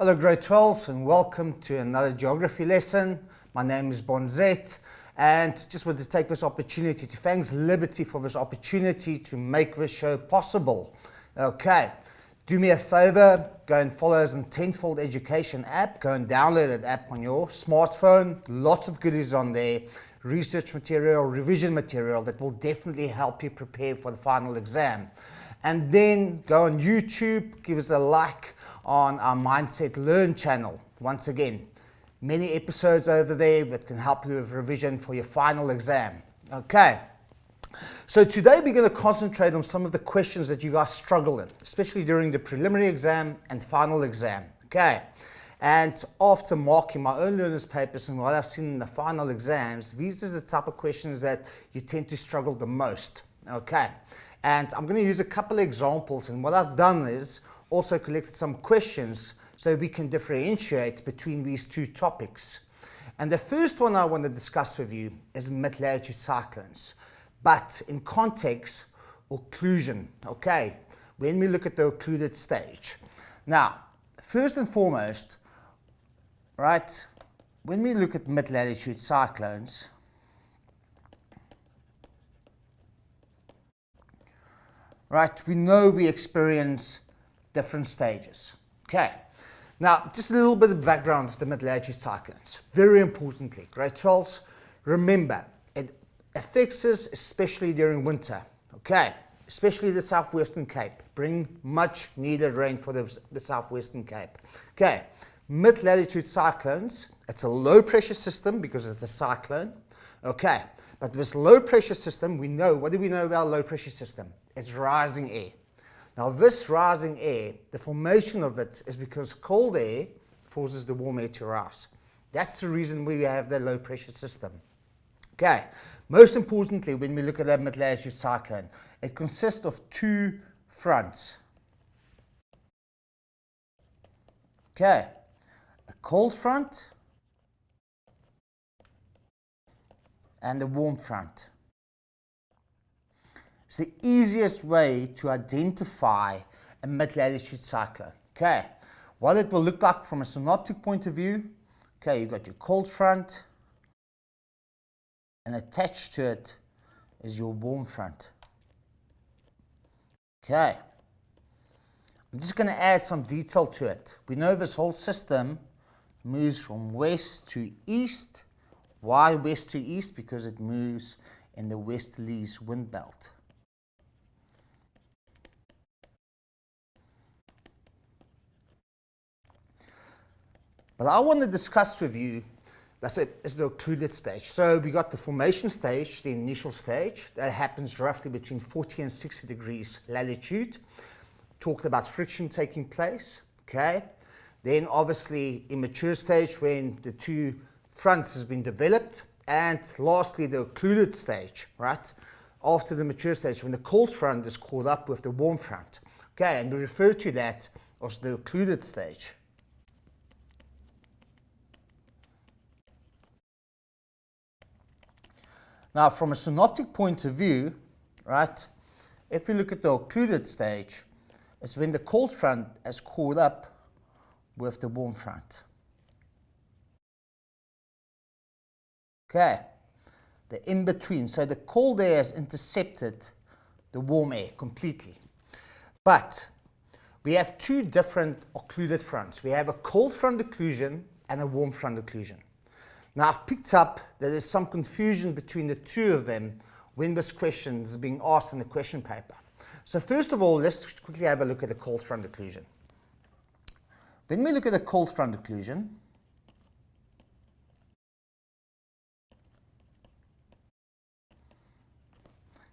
Hello grade 12s and welcome to another geography lesson. My name is Bonzet and just want to take this opportunity to thank Liberty for this opportunity to make this show possible. Okay, do me a favor, go and follow us on Tenfold Education app. Go and download that app on your smartphone. Lots of goodies on there, research material, revision material that will definitely help you prepare for the final exam. And then go on YouTube, give us a like on our Mindset Learn channel. Once again, many episodes over there that can help you with revision for your final exam. Okay, so today we're going to concentrate on some of the questions that you guys struggle in, especially during the preliminary exam and final exam. Okay, and after marking my own learners papers and what I've seen in the final exams, these are the type of questions that you tend to struggle the most. Okay, and I'm going to use a couple of examples, and what I've done is also collected some questions so we can differentiate between these two topics. And the first one I want to discuss with you is mid-latitude cyclones, but in context, occlusion. Okay, when we look at the occluded stage. Now, first and foremost, right, when we look at mid-latitude cyclones, right, we know we experience different stages. Okay, now just a little bit of background of the mid-latitude cyclones. Very importantly, grade 12s, remember it affects us especially during winter. Okay, especially the southwestern Cape. Bring much needed rain for the southwestern Cape. Okay, mid-latitude cyclones, it's a low pressure system because it's a cyclone. Okay, but this low pressure system, we know, what do we know about low pressure system? It's rising air. Now this rising air, the formation of it is because cold air forces the warm air to rise. That's the reason we have the low pressure system. Okay, most importantly, when we look at a mid-latitude cyclone, it consists of two fronts. Okay, a cold front and a warm front. It's the easiest way to identify a mid-latitude cyclone. Okay, what it will look like from a synoptic point of view. Okay, you've got your cold front, and attached to it is your warm front. Okay, I'm just going to add some detail to it. We know this whole system moves from west to east. Why west to east? Because it moves in the westerlies wind belt. But I want to discuss with you, that's it, is the occluded stage. So we got the formation stage, the initial stage, that happens roughly between 40 and 60 degrees latitude. Talked about friction taking place, okay? Then obviously immature stage when the two fronts has been developed, and lastly the occluded stage, right? After the mature stage, when the cold front is caught up with the warm front. Okay, and we refer to that as the occluded stage. Now, from a synoptic point of view, right, if we look at the occluded stage, it's when the cold front is caught up with the warm front. Okay, the in-between. So the cold air has intercepted the warm air completely. But we have two different occluded fronts. We have a cold front occlusion and a warm front occlusion. Now, I've picked up that there's some confusion between the two of them when this question is being asked in the question paper. So first of all, let's quickly have a look at the cold front occlusion. When we look at the cold front occlusion,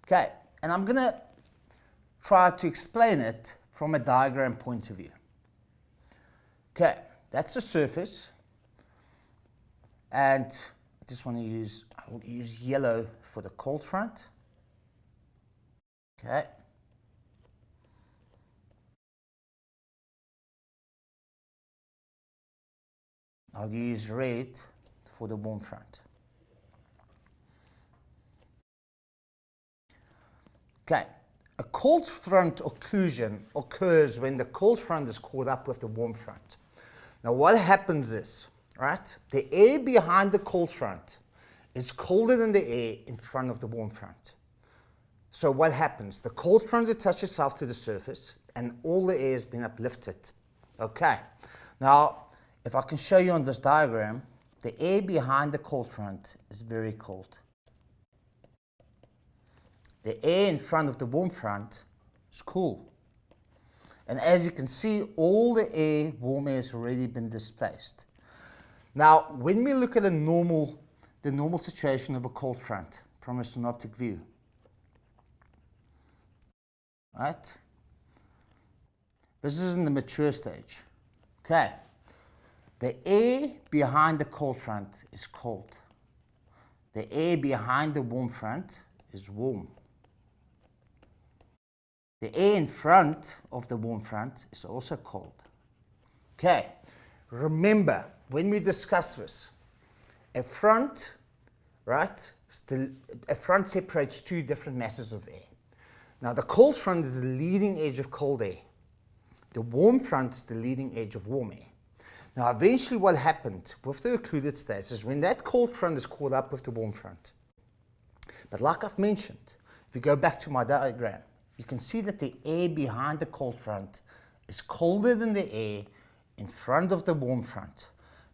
okay, and I'm going to try to explain it from a diagram point of view. Okay, that's the surface. And I just want to I will use yellow for the cold front. Okay. I'll use red for the warm front. Okay, a cold front occlusion occurs when the cold front is caught up with the warm front. Now what happens is, right, the air behind the cold front is colder than the air in front of the warm front. So what happens? The cold front attaches itself to the surface and all the air has been uplifted. Okay, now if I can show you on this diagram, the air behind the cold front is very cold. The air in front of the warm front is cool. And as you can see, all the air, warm air, has already been displaced. Now, when we look at the normal situation of a cold front from a synoptic view, right? This is in the mature stage. Okay. The air behind the cold front is cold. The air behind the warm front is warm. The air in front of the warm front is also cold. Okay, remember, when we discuss this, a front, right, a front separates two different masses of air. Now, the cold front is the leading edge of cold air. The warm front is the leading edge of warm air. Now, eventually what happened with the occluded states is when that cold front is caught up with the warm front. But like I've mentioned, if you go back to my diagram, you can see that the air behind the cold front is colder than the air in front of the warm front.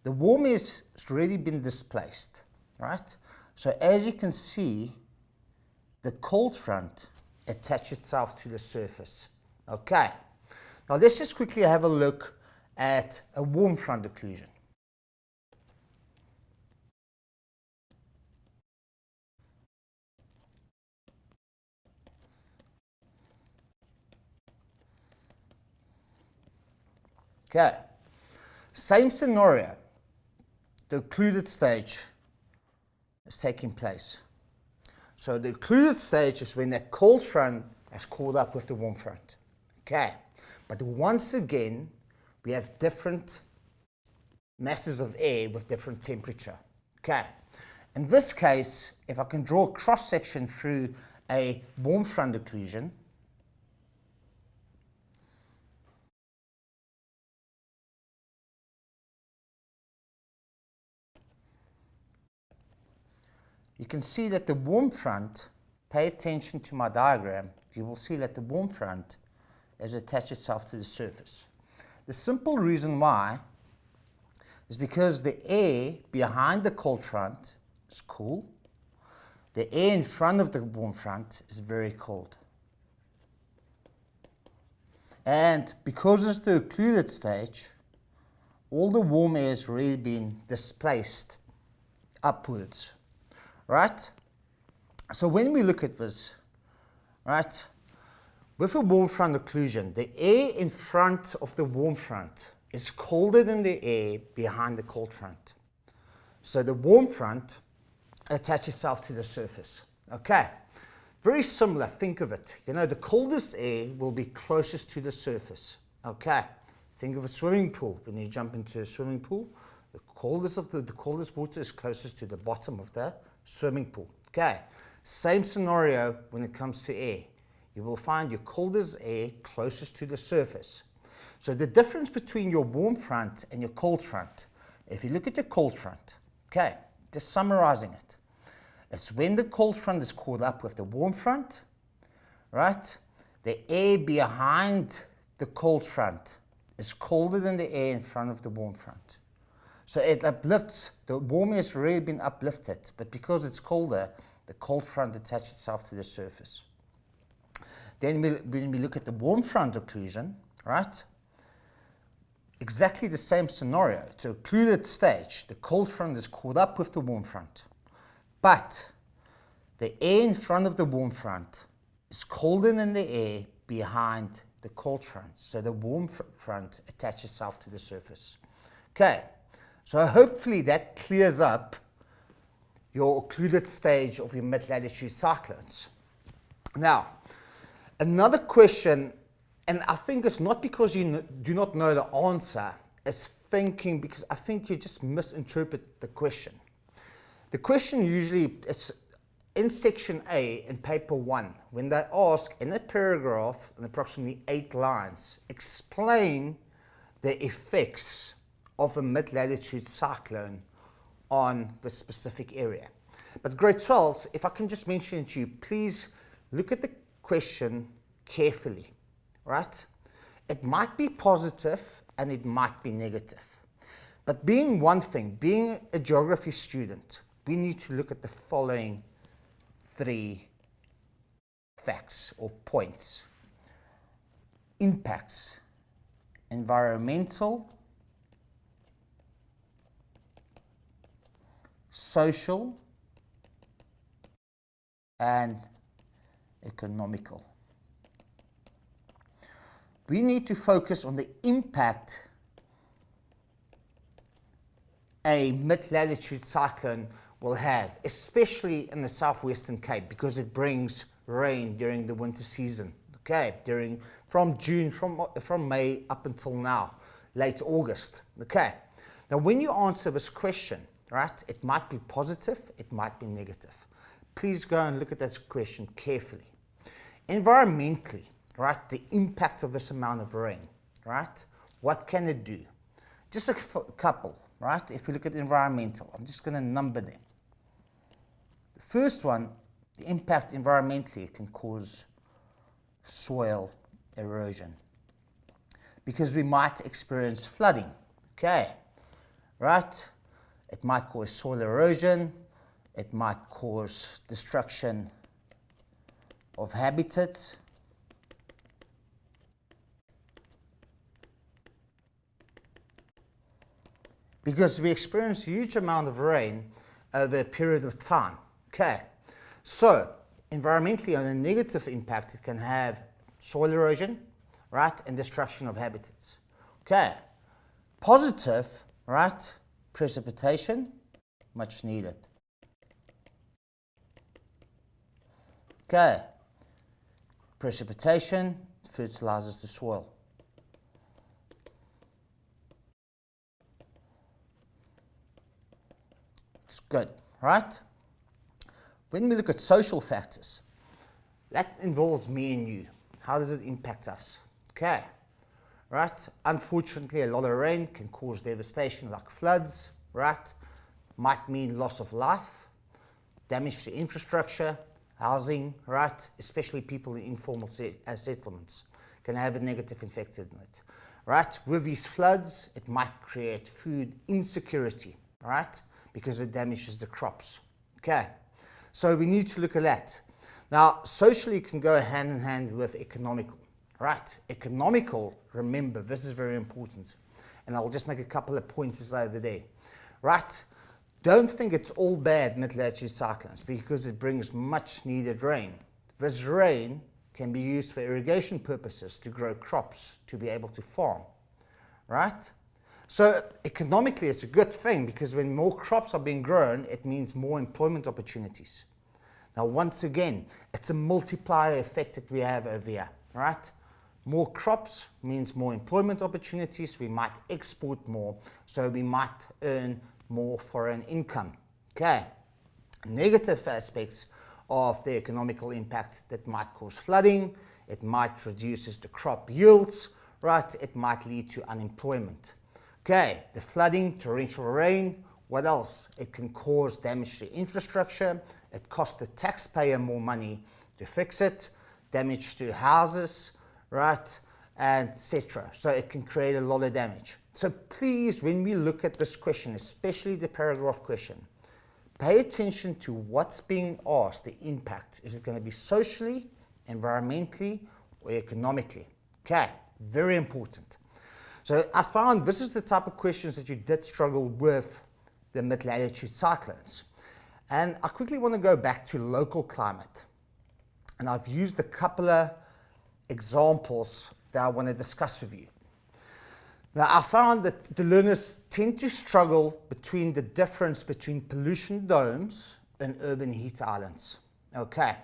The warm air has already been displaced, right? So as you can see, the cold front attaches itself to the surface. Okay, now let's just quickly have a look at a warm front occlusion. Okay, same scenario, the occluded stage is taking place. So the occluded stage is when that cold front has caught up with the warm front. Okay, but once again, we have different masses of air with different temperature. Okay, in this case, if I can draw a cross section through a warm front occlusion, you can see that the warm front, pay attention to my diagram, you will see that the warm front has attached itself to the surface. The simple reason why is because the air behind the cold front is cool, the air in front of the warm front is very cold. And because it's the occluded stage, all the warm air has already been displaced upwards. Right? So when we look at this, right, with a warm front occlusion, the air in front of the warm front is colder than the air behind the cold front. So the warm front attaches itself to the surface. Okay, very similar, think of it. You know, the coldest air will be closest to the surface. Okay, think of a swimming pool. When you jump into a swimming pool, the coldest water is closest to the bottom of the swimming pool. Okay, same scenario when it comes to air. You will find your coldest air closest to the surface. So the difference between your warm front and your cold front, if you look at your cold front, okay, just summarizing it, it's when the cold front is caught up with the warm front, right? The air behind the cold front is colder than the air in front of the warm front. So it uplifts, the warm air has already been uplifted, but because it's colder, the cold front attaches itself to the surface. Then when we look at the warm front occlusion, right? Exactly the same scenario. It's an occluded stage. The cold front is caught up with the warm front. But the air in front of the warm front is colder than the air behind the cold front. So the warm front attaches itself to the surface. Okay. So hopefully that clears up your occluded stage of your mid-latitude cyclones. Now, another question, and I think it's not because you do not know the answer, it's thinking because I think you just misinterpret the question. The question usually is in section A in paper 1, when they ask in a paragraph in approximately 8 lines, explain the effects of a mid-latitude cyclone on the specific area. But grade 12s, if I can just mention it to you, please look at the question carefully, right? It might be positive and it might be negative. But being one thing, being a geography student, we need to look at the following 3 facts or points. Impacts: environmental, social, and economical. We need to focus on the impact a mid-latitude cyclone will have, especially in the southwestern Cape, because it brings rain during the winter season. Okay, from June, from May up until now, late August. Okay, now when you answer this question, right, it might be positive, it might be negative. Please go and look at this question carefully. Environmentally, right, the impact of this amount of rain, right, what can it do? Just a couple, right? If we look at environmental, I'm just going to number them. The first one, the impact environmentally, it can cause soil erosion because we might experience flooding. Okay, right? It might cause soil erosion. It might cause destruction of habitats. Because we experience a huge amount of rain over a period of time. Okay, so environmentally, on a negative impact, it can have soil erosion, right, and destruction of habitats. Okay, positive, right, precipitation, much needed. Okay, precipitation fertilizes the soil. It's good, right? When we look at social factors, that involves me and you. How does it impact us? Okay, right? Unfortunately, a lot of rain can cause devastation like floods, right? Might mean loss of life, damage to infrastructure, housing, right? Especially people in informal settlements can have a negative effect on it, right? With these floods, it might create food insecurity, right? Because it damages the crops. Okay, so we need to look at that. Now, socially can go hand in hand with economical, right? Economical, remember, this is very important. And I'll just make a couple of pointers over there, right? Don't think it's all bad mid-latitude cyclones because it brings much needed rain. This rain can be used for irrigation purposes to grow crops, to be able to farm, right? So economically it's a good thing because when more crops are being grown, it means more employment opportunities. Now once again, it's a multiplier effect that we have over here, right? More crops means more employment opportunities, we might export more, so we might earn more foreign income. Okay, negative aspects of the economical impact that might cause flooding, it might reduce the crop yields, right? It might lead to unemployment. Okay, the flooding, torrential rain, what else? It can cause damage to infrastructure, it costs the taxpayer more money to fix it, damage to houses, right, and etc. So it can create a lot of damage. So please, when we look at this question, especially the paragraph question, pay attention to what's being asked, the impact. Is it going to be socially, environmentally, or economically? Okay, very important. So I found this is the type of questions that you did struggle with the mid-latitude cyclones. And I quickly want to go back to local climate. And I've used a couple of examples that I want to discuss with you. Now, I found that the learners tend to struggle between the difference between pollution domes and urban heat islands. Okay,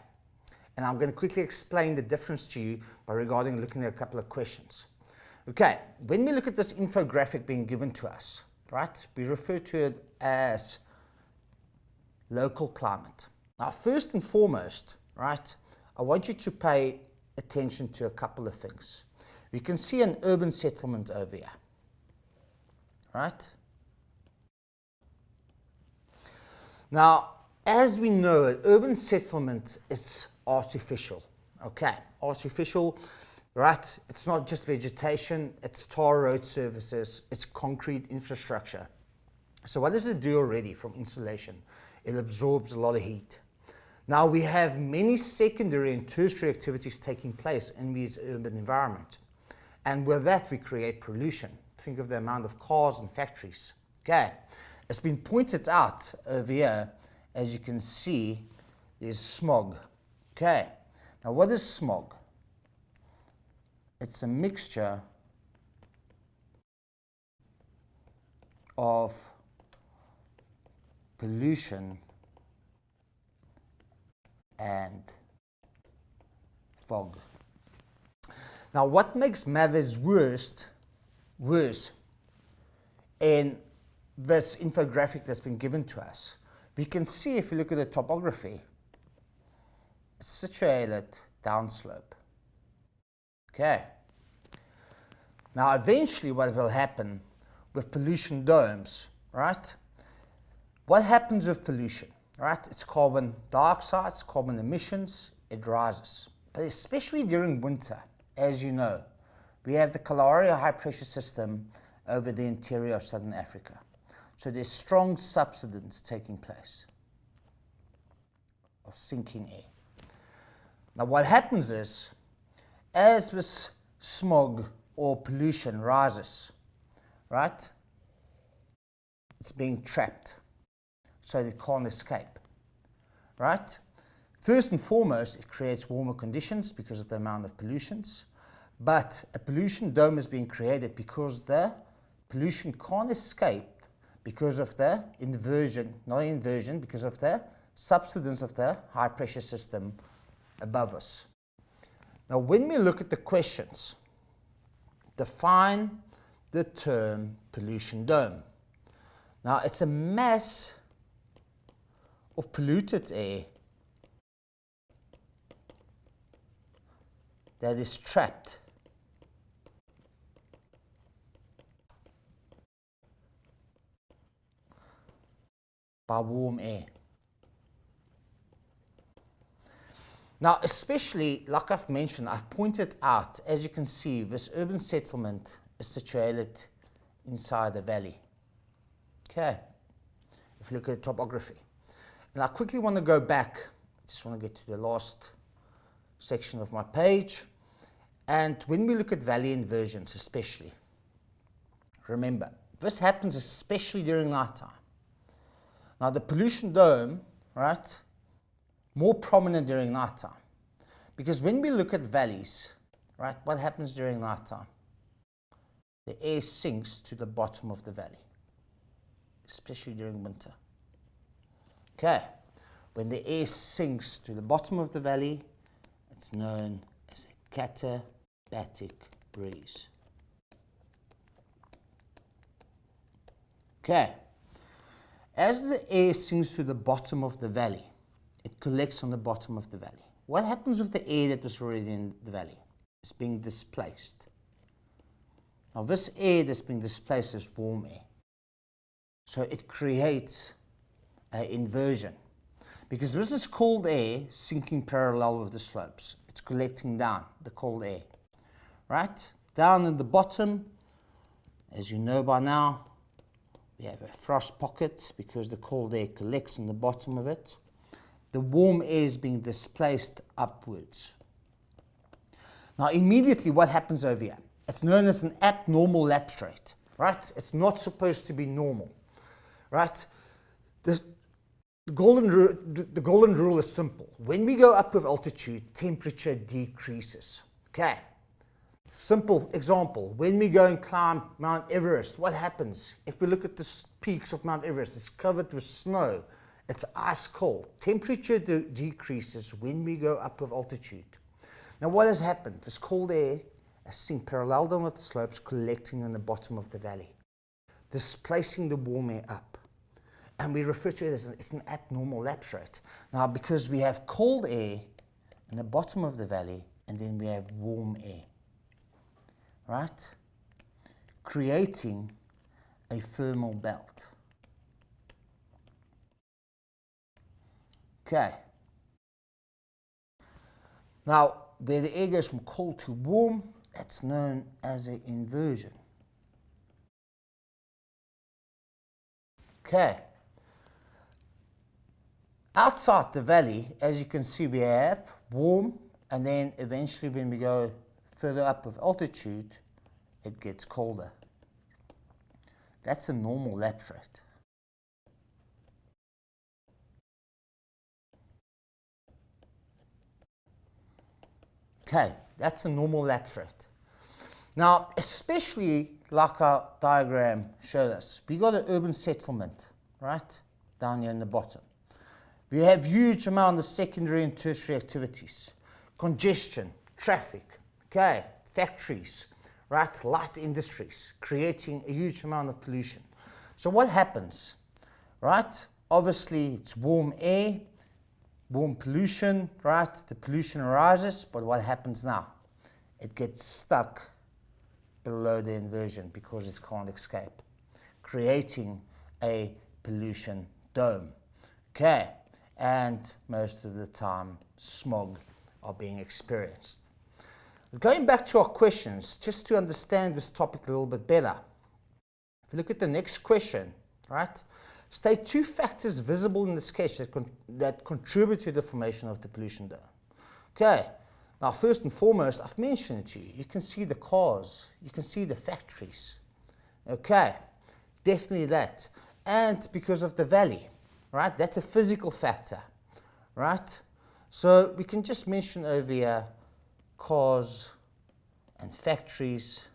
and I'm going to quickly explain the difference to you by looking at a couple of questions. Okay, when we look at this infographic being given to us, right, we refer to it as local climate. Now, first and foremost, right, I want you to pay attention to a couple of things. We can see an urban settlement over here, right? Now, as we know, an urban settlement is artificial, okay? Artificial, right? It's not just vegetation, it's tar road surfaces, it's concrete infrastructure. So what does it do already from insulation? It absorbs a lot of heat. Now we have many secondary and tertiary activities taking place in this urban environment. And with that we create pollution. Think of the amount of cars and factories. Okay, it's been pointed out over here, as you can see, there's smog. Okay, now what is smog? It's a mixture of pollution and fog. Now what makes matters worse in this infographic that's been given to us, we can see, if you look at the topography, it's situated downslope. Okay. Now eventually what will happen with pollution domes, right? What happens with pollution, right? It's carbon dioxide, it's carbon emissions, it rises. But especially during winter, as you know, we have the Kalahari high pressure system over the interior of southern Africa. So there's strong subsidence taking place of sinking air. Now what happens is, as this smog or pollution rises, right, it's being trapped, so it can't escape, right? First and foremost, it creates warmer conditions because of the amount of pollutions, but a pollution dome is being created because the pollution can't escape because of the because of the subsidence of the high pressure system above us. Now when we look at the questions, define the term pollution dome. Now it's a mass of polluted air that is trapped by warm air. Now, especially, like I've mentioned, I've pointed out, as you can see, this urban settlement is situated inside the valley. Okay, if you look at the topography. And I quickly want to go back, I just want to get to the last section of my page. And when we look at valley inversions especially, remember, this happens especially during nighttime. Now the pollution dome, right, more prominent during nighttime. Because when we look at valleys, right, what happens during nighttime? The air sinks to the bottom of the valley, especially during winter. Okay, when the air sinks to the bottom of the valley, it's known as a katabatic breeze. Okay, as the air sinks to the bottom of the valley, it collects on the bottom of the valley. What happens with the air that was already in the valley? It's being displaced. Now this air that's being displaced is warm air. So it creates an inversion. Because this is cold air sinking parallel with the slopes. It's collecting down, the cold air. Right? Down in the bottom, as you know by now, we have a frost pocket because the cold air collects in the bottom of it. The warm air is being displaced upwards. Now immediately what happens over here? It's known as an abnormal lapse rate, right? It's not supposed to be normal, right? The golden rule is simple. When we go up with altitude, temperature decreases, okay? Simple example, when we go and climb Mount Everest, what happens? If we look at the peaks of Mount Everest, it's covered with snow. It's ice cold. Temperature decreases when we go up with altitude. Now what has happened? This cold air has sink parallel down with the slopes, collecting on the bottom of the valley, displacing the warm air up. And we refer to it as it's an abnormal lapse rate. Now because we have cold air in the bottom of the valley and then we have warm air, right? Creating a thermal belt. Okay. Now, where the air goes from cold to warm, that's known as an inversion. Okay. Outside the valley, as you can see, we have warm, and then eventually when we go further up with altitude, it gets colder. That's a normal lapse rate. Okay, that's a normal lapse rate. Now, especially like our diagram showed us, we got an urban settlement, right, down here in the bottom. We have huge amount of secondary and tertiary activities, congestion, traffic, okay, factories, right, light industries, creating a huge amount of pollution. So what happens, right? Obviously, it's warm air, warm pollution, right? The pollution arises, but what happens now? It gets stuck below the inversion because it can't escape, creating a pollution dome. Okay, and most of the time, smog are being experienced. Going back to our questions, just to understand this topic a little bit better. If you look at the next question, right? State two factors visible in the sketch that contribute to the formation of the pollution dome. Okay, now first and foremost, I've mentioned it to you. You can see the cars, you can see the factories. Okay, definitely that. And because of the valley, right? That's a physical factor, right? So we can just mention over here cars and factories.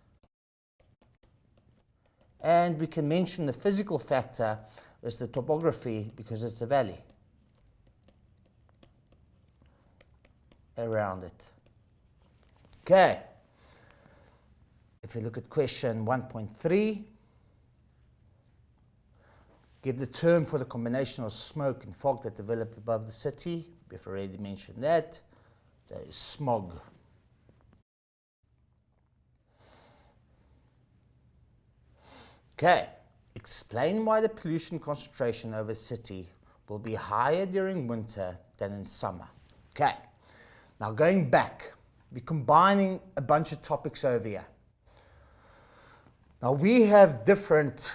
And we can mention the physical factor is the topography because it's a valley around it. Okay. If you look at question 1.3, give the term for the combination of smoke and fog that developed above the city. We've already mentioned that. That is smog. Okay, explain why the pollution concentration over a city will be higher during winter than in summer. Okay, now going back, we're combining a bunch of topics over here. Now we have different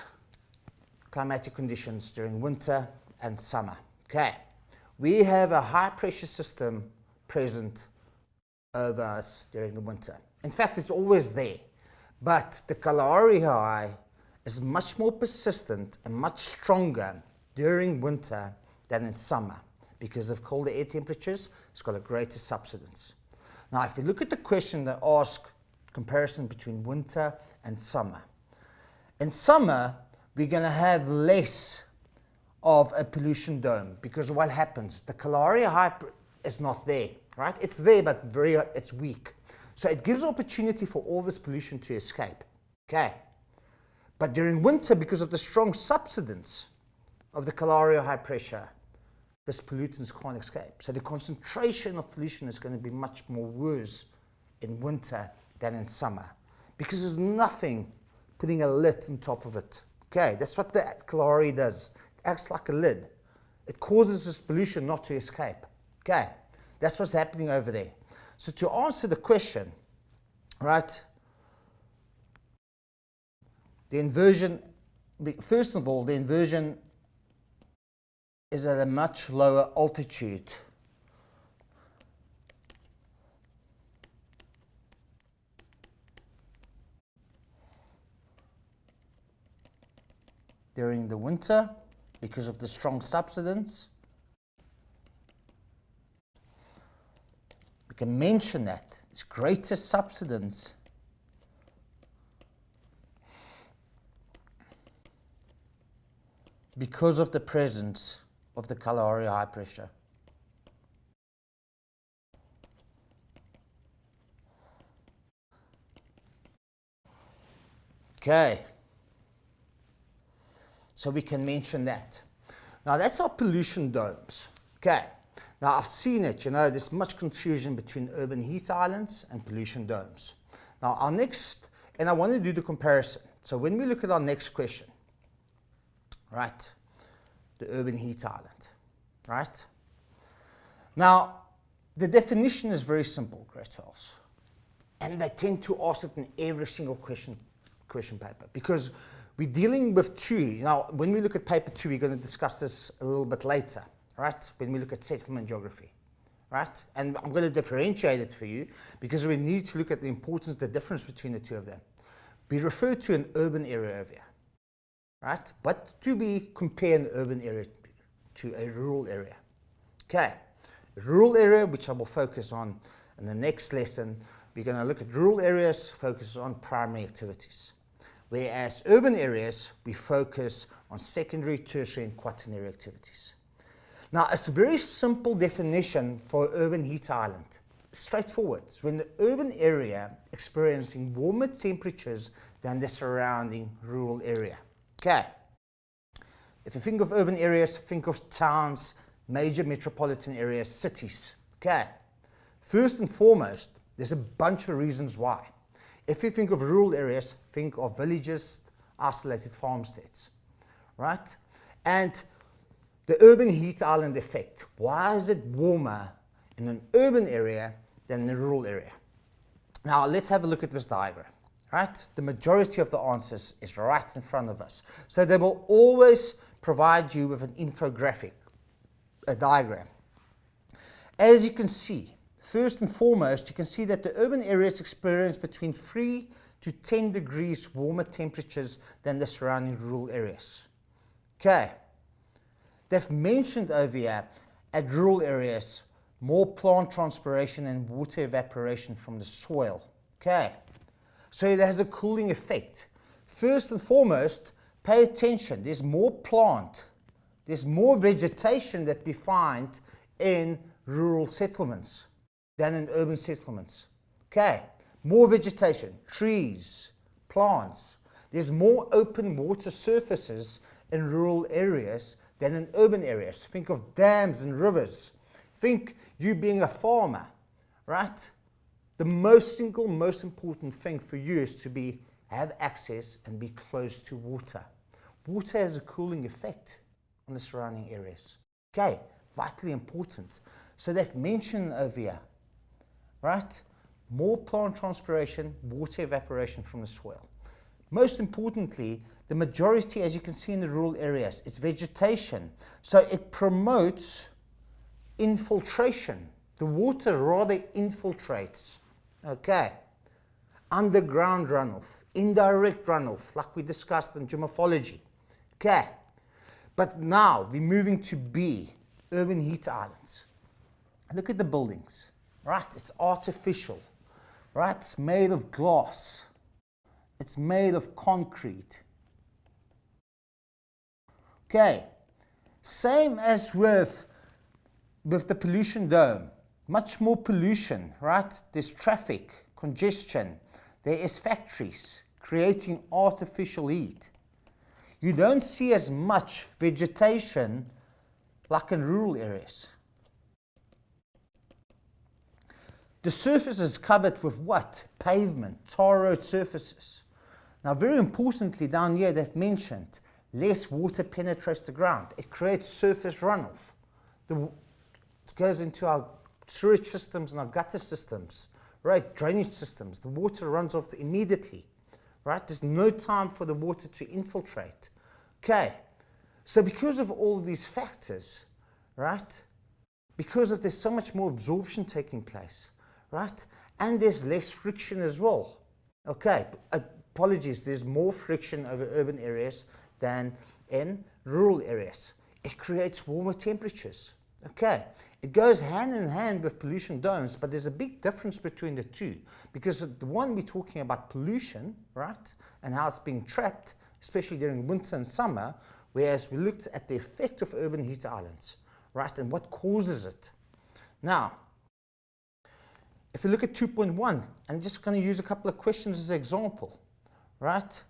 climatic conditions during winter and summer. Okay, we have a high pressure system present over us during the winter. In fact, it's always there, but the Kalahari high is much more persistent and much stronger during winter than in summer because of colder air temperatures. It's got a greater subsidence. Now, if you look at the question that asks comparison between winter and summer, in summer we're going to have less of a pollution dome because what happens? The Kalahari high is not there, right? It's there, but it's weak. So it gives opportunity for all this pollution to escape. Okay. But during winter, because of the strong subsidence of the Kalahari high pressure, this pollutants can't escape. So the concentration of pollution is going to be much more worse in winter than in summer because there's nothing putting a lid on top of it. Okay, that's what the Kalahari does. It acts like a lid. It causes this pollution not to escape. Okay, that's what's happening over there. So to answer the question, right, the inversion, first of all, the inversion is at a much lower altitude. During the winter, because of the strong subsidence. We can mention that it's greater subsidence because of the presence of the Kalahari high pressure. Okay, so we can mention that. Now that's our pollution domes. Okay, now I've seen it, you know, there's much confusion between urban heat islands and pollution domes. Now our next, and I want to do the comparison. So when we look at our next question, right? The urban heat island, right? Now, the definition is very simple, great souls. And they tend to ask it in every single question paper because we're dealing with two. Now, when we look at paper 2, we're going to discuss this a little bit later, right? When we look at settlement geography, right? And I'm going to differentiate it for you because we need to look at the importance, the difference between the two of them. We refer to an urban area over here, right? But do we compare an urban area to a rural area? Okay, a rural area, which I will focus on in the next lesson. We're going to look at rural areas, focus on primary activities. Whereas urban areas, we focus on secondary, tertiary, and quaternary activities. Now, it's a very simple definition for urban heat island. Straightforward. It's when the urban area experiencing warmer temperatures than the surrounding rural area. Okay. If you think of urban areas, think of towns, major metropolitan areas, cities. Okay. First and foremost, there's a bunch of reasons why. If you think of rural areas, think of villages, isolated farmsteads, right? And the urban heat island effect. Why is it warmer in an urban area than the rural area? Now, let's have a look at this diagram, right? The majority of the answers is right in front of us. So they will always provide you with an infographic, a diagram. As you can see, first and foremost, you can see that the urban areas experience between 3 to 10 degrees warmer temperatures than the surrounding rural areas. Okay. They've mentioned over here at rural areas more plant transpiration and water evaporation from the soil. Okay. So it has a cooling effect. First and foremost, pay attention. There's more plant, there's more vegetation that we find in rural settlements than in urban settlements. Okay, more vegetation, trees, plants. There's more open water surfaces in rural areas than in urban areas. Think of dams and rivers. Think you being a farmer, right? The single most important thing for you is to have access and be close to water. Water has a cooling effect on the surrounding areas. Okay, vitally important. So they've mentioned over here, right? More plant transpiration, water evaporation from the soil. Most importantly, the majority, as you can see in the rural areas, is vegetation. So it promotes infiltration. The water rather infiltrates. Okay. Underground runoff, indirect runoff, like we discussed in geomorphology. Okay. But now we're moving to B, urban heat islands. Look at the buildings. Right, it's artificial, right? It's made of glass. It's made of concrete. Okay, same as with the pollution dome. Much more pollution, right? There's traffic, congestion. There is factories creating artificial heat. You don't see as much vegetation like in rural areas. The surface is covered with what? Pavement, tar road surfaces. Now, very importantly, down here they've mentioned less water penetrates the ground. It creates surface runoff. It goes into our sewage systems and our gutter systems, right? Drainage systems. The water runs off immediately, right? There's no time for the water to infiltrate. Okay, so because of all of these factors, right? Because there's so much more absorption taking place, right? And there's less friction as well. Okay, apologies, there's more friction over urban areas than in rural areas. It creates warmer temperatures. Okay, it goes hand in hand with pollution domes, but there's a big difference between the two, because the one we're talking about pollution, right, and how it's being trapped, especially during winter and summer, whereas we looked at the effect of urban heat islands, right, and what causes it. Now, if we look at 2.1, I'm just going to use a couple of questions as an example, right?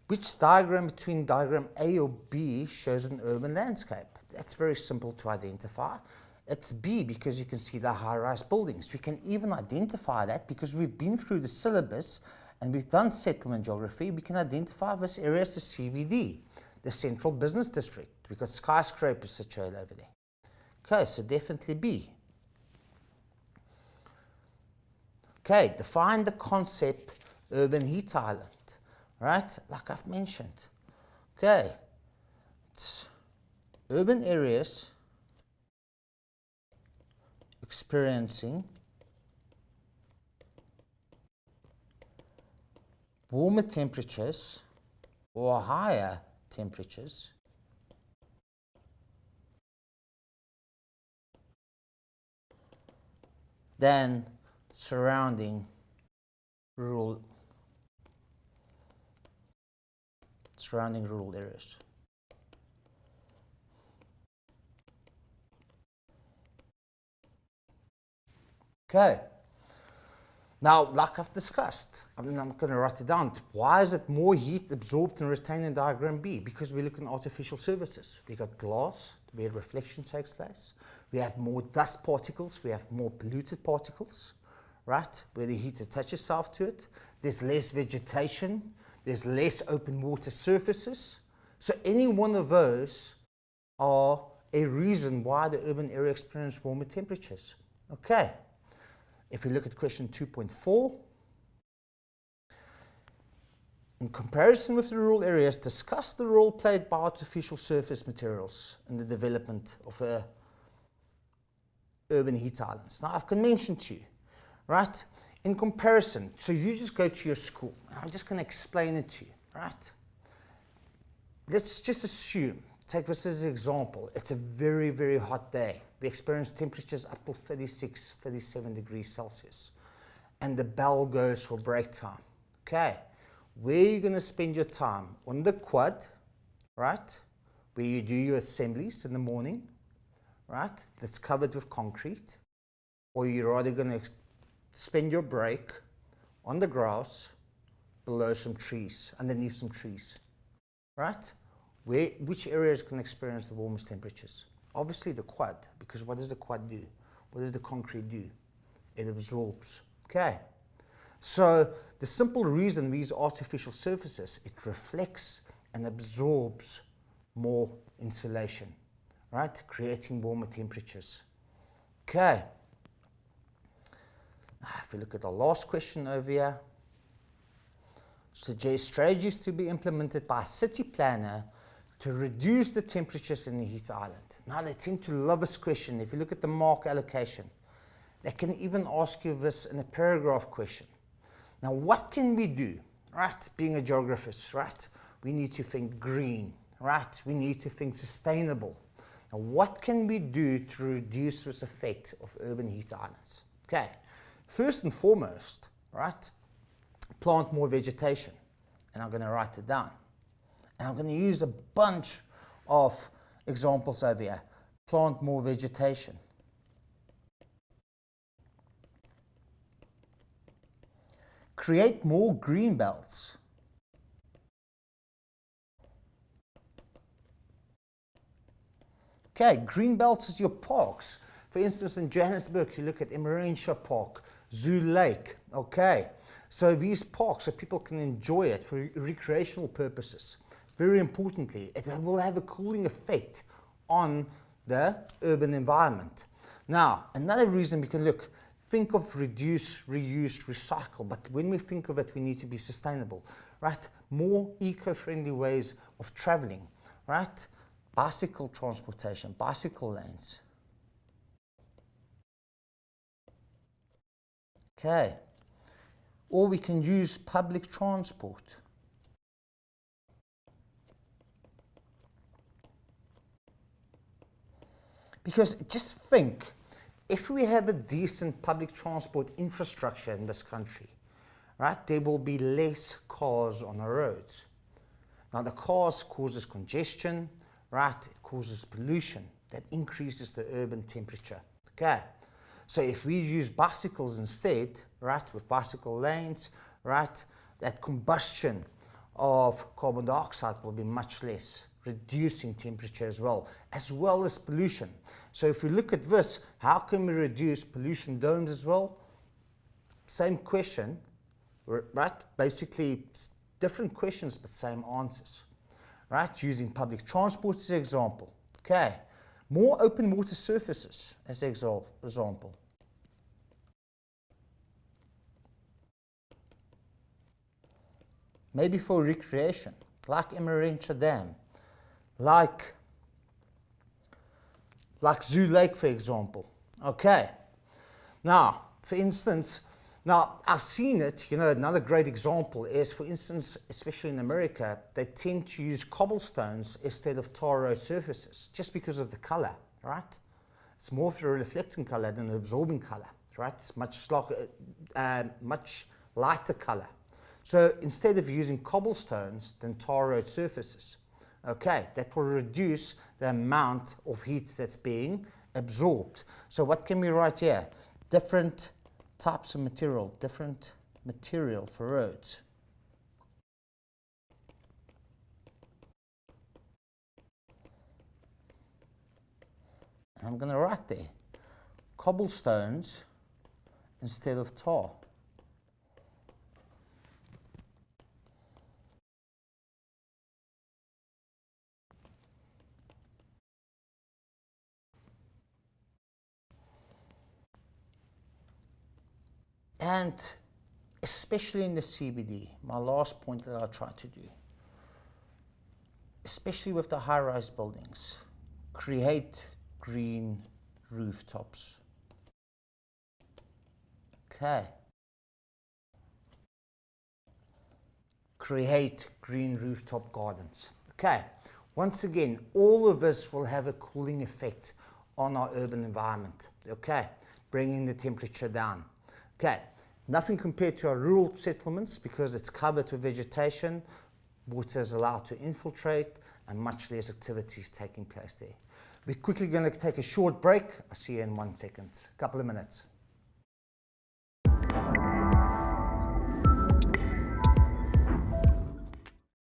Which diagram between diagram A or B shows an urban landscape? That's very simple to identify. It's B because you can see the high-rise buildings. We can even identify that because we've been through the syllabus and we've done settlement geography, we can identify this area as the CBD, the Central Business District. We've got skyscrapers situated over there. Okay, so definitely B. Okay, define the concept urban heat island, right? Like I've mentioned. Okay, it's urban areas experiencing warmer temperatures or higher temperatures than surrounding rural areas. Okay. Now, like I've discussed, I'm going to write it down. Why is it more heat absorbed and retained in diagram B? Because we look at artificial surfaces. We've got glass, where reflection takes place. We have more dust particles. We have more polluted particles, right? Where the heat attaches itself to it. There's less vegetation. There's less open water surfaces. So any one of those are a reason why the urban area experiences warmer temperatures. Okay. If we look at question 2.4, in comparison with the rural areas, discuss the role played by artificial surface materials in the development of urban heat islands. Now, I've mentioned to you, right, in comparison, so you just go to your school, and I'm just going to explain it to you, right? Let's just assume, take this as an example, it's a very, very hot day. We experience temperatures up to 36, 37 degrees Celsius. And the bell goes for break time. Okay, where are you going to spend your time? On the quad, right? Where you do your assemblies in the morning, right? That's covered with concrete. Or you're rather going to spend your break on the grass, below some trees, underneath some trees, right? Which areas can experience the warmest temperatures? Obviously the quad, because what does the quad do? What does the concrete do? It absorbs. Okay. So the simple reason these artificial surfaces, it reflects and absorbs more insulation, right? Creating warmer temperatures. Okay. Now if we look at the last question over here, suggest strategies to be implemented by a city planner to reduce the temperatures in the heat island. Now they tend to love this question. If you look at the mark allocation, they can even ask you this in a paragraph question. Now what can we do, right? Being a geographist, right? We need to think green, right? We need to think sustainable. Now what can we do to reduce this effect of urban heat islands? Okay, first and foremost, right? Plant more vegetation. And I'm going to write it down. And I'm going to use a bunch of examples over here. Plant more vegetation. Create more green belts. Okay, green belts is your parks. For instance, in Johannesburg, you look at Emerensha Park, Zoo Lake. Okay, so these parks, so people can enjoy it for recreational purposes. Very importantly, it will have a cooling effect on the urban environment. Now, another reason we can think of reduce, reuse, recycle, but when we think of it, we need to be sustainable, right? More eco-friendly ways of traveling, right? Bicycle transportation, bicycle lanes. Okay. Or we can use public transport. Because just think, if we have a decent public transport infrastructure in this country, right, there will be less cars on the roads. Now the cars causes congestion, right, it causes pollution, that increases the urban temperature. Okay, so if we use bicycles instead, right, with bicycle lanes, right, that combustion of carbon dioxide will be much less, reducing temperature as well as pollution. So if we look at this, how can we reduce pollution domes as well? Same question, right? Basically, different questions but same answers, right? Using public transport as an example. Okay, more open water surfaces as an example. Maybe for recreation, like Emerentia Dam, like Zoo Lake, for example. Okay, now, for instance, now I've seen it, another great example is, for instance, especially in America, they tend to use cobblestones instead of tar road surfaces, just because of the color, right? It's more of a reflecting color than an absorbing color, right? It's much lighter color. So instead of using cobblestones than tar road surfaces, okay, that will reduce the amount of heat that's being absorbed. So what can we write here? Different types of material, different material for roads. And I'm going to write there cobblestones instead of tar. And especially in the CBD, my last point that I try to do, especially with the high-rise buildings, create green rooftops. Okay. Create green rooftop gardens. Okay. Once again, all of this will have a cooling effect on our urban environment. Okay. Bringing the temperature down. Okay, nothing compared to our rural settlements because it's covered with vegetation, water is allowed to infiltrate, and much less activities taking place there. We're quickly going to take a short break. I'll see you in 1 second, couple of minutes.